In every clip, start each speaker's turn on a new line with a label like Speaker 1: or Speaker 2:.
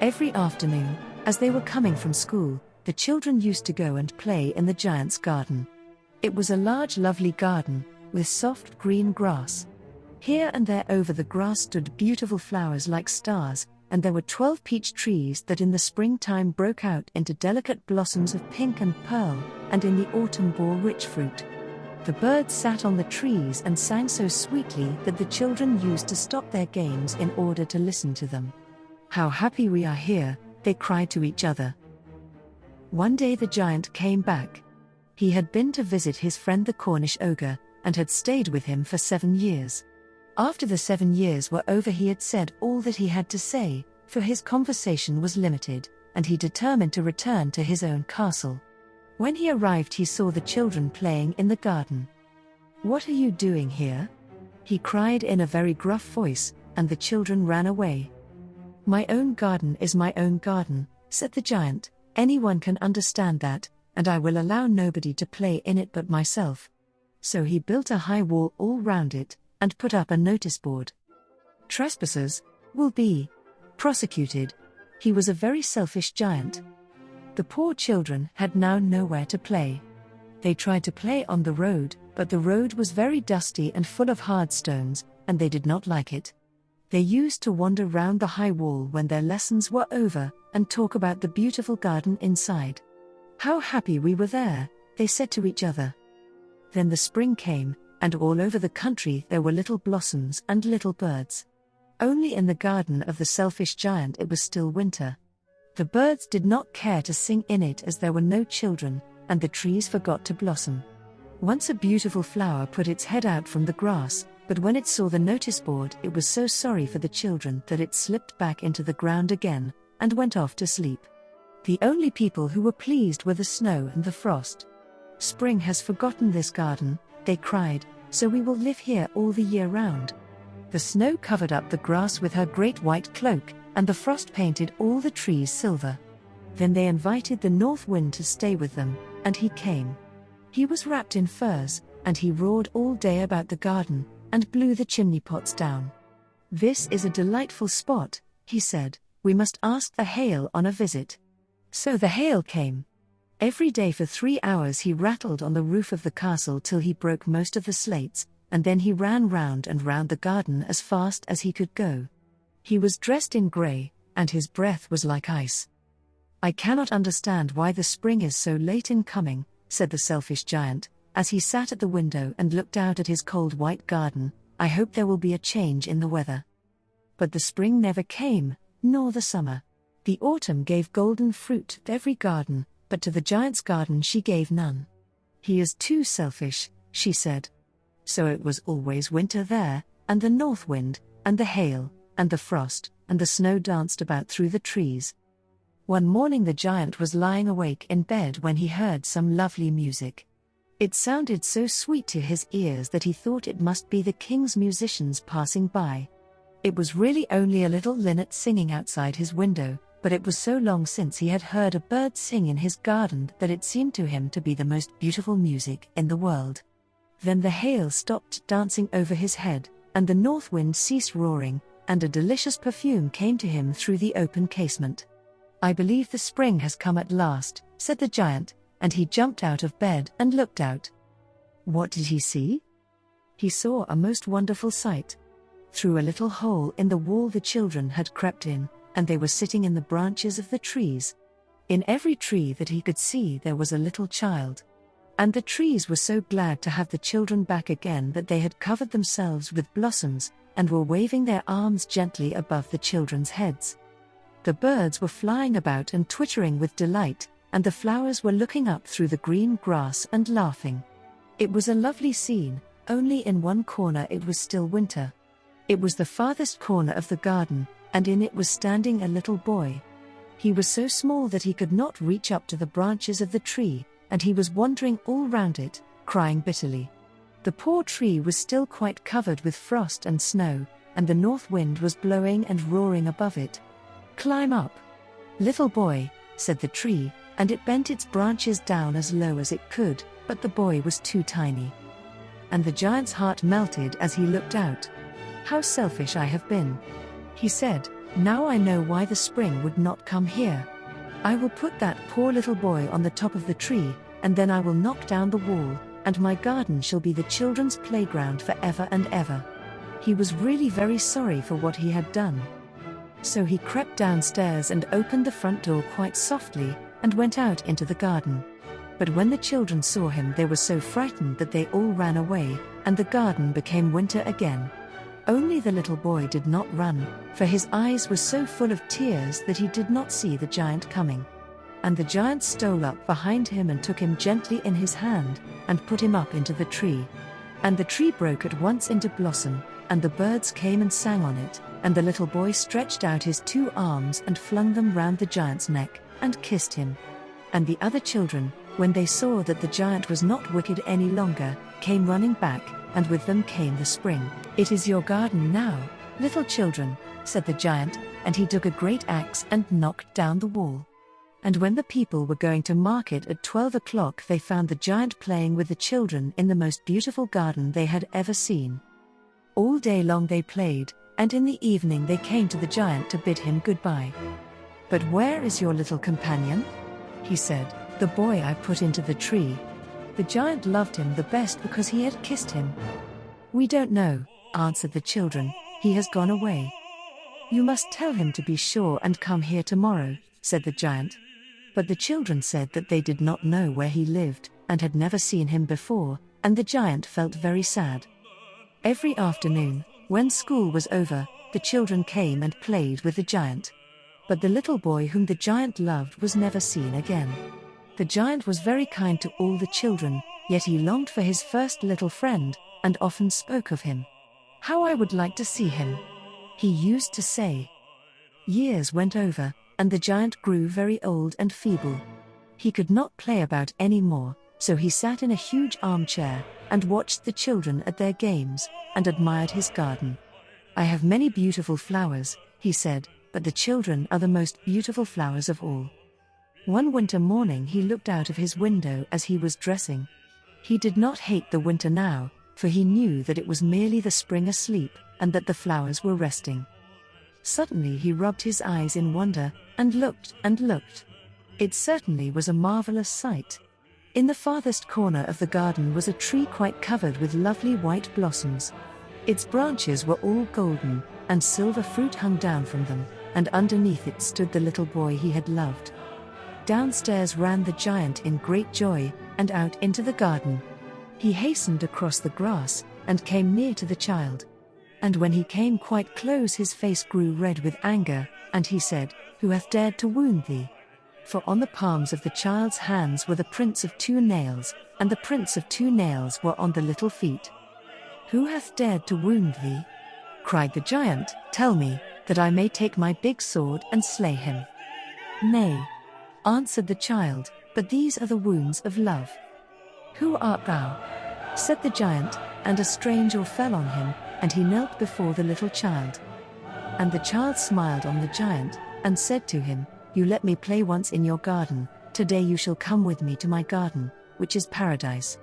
Speaker 1: Every afternoon, as they were coming from school, the children used to go and play in the giant's garden. It was a large, lovely garden, with soft green grass. Here and there over the grass stood beautiful flowers like stars, and there were 12 peach trees that in the springtime broke out into delicate blossoms of pink and pearl, and in the autumn bore rich fruit. The birds sat on the trees and sang so sweetly that the children used to stop their games in order to listen to them. "How happy we are here," they cried to each other. One day the giant came back. He had been to visit his friend the Cornish ogre, and had stayed with him for 7 years. After the 7 years were over, he had said all that he had to say, for his conversation was limited, and he determined to return to his own castle. When he arrived, he saw the children playing in the garden. "What are you doing here?" he cried in a very gruff voice, and the children ran away. "My own garden is my own garden," said the giant. "Anyone can understand that, and I will allow nobody to play in it but myself." So he built a high wall all round it, and put up a notice board. "Trespassers will be prosecuted." He was a very selfish giant. The poor children had now nowhere to play. They tried to play on the road, but the road was very dusty and full of hard stones, and they did not like it. They used to wander round the high wall when their lessons were over, and talk about the beautiful garden inside. "How happy we were there," they said to each other. Then the spring came, and all over the country there were little blossoms and little birds. Only in the garden of the selfish giant it was still winter. The birds did not care to sing in it as there were no children, and the trees forgot to blossom. Once a beautiful flower put its head out from the grass, but when it saw the notice board it was so sorry for the children that it slipped back into the ground again, and went off to sleep. The only people who were pleased were the snow and the frost. "Spring has forgotten this garden," they cried, "so we will live here all the year round." The snow covered up the grass with her great white cloak, and the frost painted all the trees silver. Then they invited the north wind to stay with them, and he came. He was wrapped in furs, and he roared all day about the garden, and blew the chimney pots down. "This is a delightful spot," he said. "We must ask the hail on a visit." So the hail came. Every day for 3 hours he rattled on the roof of the castle till he broke most of the slates, and then he ran round and round the garden as fast as he could go. He was dressed in grey, and his breath was like ice. "I cannot understand why the spring is so late in coming," said the selfish giant, as he sat at the window and looked out at his cold white garden. "I hope there will be a change in the weather." But the spring never came, nor the summer. The autumn gave golden fruit to every garden, but to the giant's garden she gave none. "He is too selfish," she said. So it was always winter there, and the north wind, and the hail, and the frost, and the snow danced about through the trees. One morning the giant was lying awake in bed when he heard some lovely music. It sounded so sweet to his ears that he thought it must be the king's musicians passing by. It was really only a little linnet singing outside his window, but it was so long since he had heard a bird sing in his garden that it seemed to him to be the most beautiful music in the world. Then the hail stopped dancing over his head, and the north wind ceased roaring, and a delicious perfume came to him through the open casement. "I believe the spring has come at last," said the giant, and he jumped out of bed and looked out. What did he see? He saw a most wonderful sight. Through a little hole in the wall the children had crept in, and they were sitting in the branches of the trees. In every tree that he could see there was a little child. And the trees were so glad to have the children back again that they had covered themselves with blossoms, and were waving their arms gently above the children's heads. The birds were flying about and twittering with delight, and the flowers were looking up through the green grass and laughing. It was a lovely scene, only in one corner it was still winter. It was the farthest corner of the garden, and in it was standing a little boy. He was so small that he could not reach up to the branches of the tree, and he was wandering all round it, crying bitterly. The poor tree was still quite covered with frost and snow, and the north wind was blowing and roaring above it. "Climb up, little boy," said the tree, and it bent its branches down as low as it could, but the boy was too tiny. And the giant's heart melted as he looked out. "How selfish I have been," he said. Now I know why the spring would not come here. I will put that poor little boy on the top of the tree, and then I will knock down the wall, and my garden shall be the children's playground forever and ever." He was really very sorry for what he had done. So he crept downstairs and opened the front door quite softly, and went out into the garden. But when the children saw him, they were so frightened that they all ran away, and the garden became winter again. Only the little boy did not run, for his eyes were so full of tears that he did not see the giant coming. And the giant stole up behind him and took him gently in his hand, and put him up into the tree. And the tree broke at once into blossom, and the birds came and sang on it, and the little boy stretched out his 2 arms and flung them round the giant's neck, and kissed him. And the other children, when they saw that the giant was not wicked any longer, came running back, and with them came the spring. "It is your garden now, little children," said the giant, and he took a great axe and knocked down the wall. And when the people were going to market at 12 o'clock, they found the giant playing with the children in the most beautiful garden they had ever seen. All day long they played, and in the evening they came to the giant to bid him goodbye. "But where is your little companion?" he said. "The boy I put into the tree." The giant loved him the best because he had kissed him. "We don't know," answered the children. "He has gone away." "You must tell him to be sure and come here tomorrow," said the giant. But the children said that they did not know where he lived, and had never seen him before, and the giant felt very sad. Every afternoon, when school was over, the children came and played with the giant. But the little boy whom the giant loved was never seen again. The giant was very kind to all the children, yet he longed for his first little friend, and often spoke of him. "How I would like to see him," he used to say. Years went over, and the giant grew very old and feeble. He could not play about any more, so he sat in a huge armchair, and watched the children at their games, and admired his garden. "I have many beautiful flowers," he said, "but the children are the most beautiful flowers of all." One winter morning he looked out of his window as he was dressing. He did not hate the winter now, for he knew that it was merely the spring asleep, and that the flowers were resting. Suddenly he rubbed his eyes in wonder, and looked and looked. It certainly was a marvelous sight. In the farthest corner of the garden was a tree quite covered with lovely white blossoms. Its branches were all golden, and silver fruit hung down from them, and underneath it stood the little boy he had loved. Downstairs ran the giant in great joy, and out into the garden. He hastened across the grass, and came near to the child. And when he came quite close, his face grew red with anger, and he said, "Who hath dared to wound thee?" For on the palms of the child's hands were the prints of 2 nails, and the prints of 2 nails were on the little feet. "Who hath dared to wound thee?" cried the giant. "Tell me, that I may take my big sword and slay him." "Nay," answered the child, "but these are the wounds of love." "Who art thou?" said the giant, and a strange awe fell on him, and he knelt before the little child. And the child smiled on the giant, and said to him, "You let me play once in your garden, today you shall come with me to my garden, which is paradise."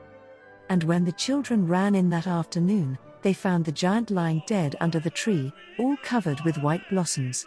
Speaker 1: And when the children ran in that afternoon, they found the giant lying dead under the tree, all covered with white blossoms.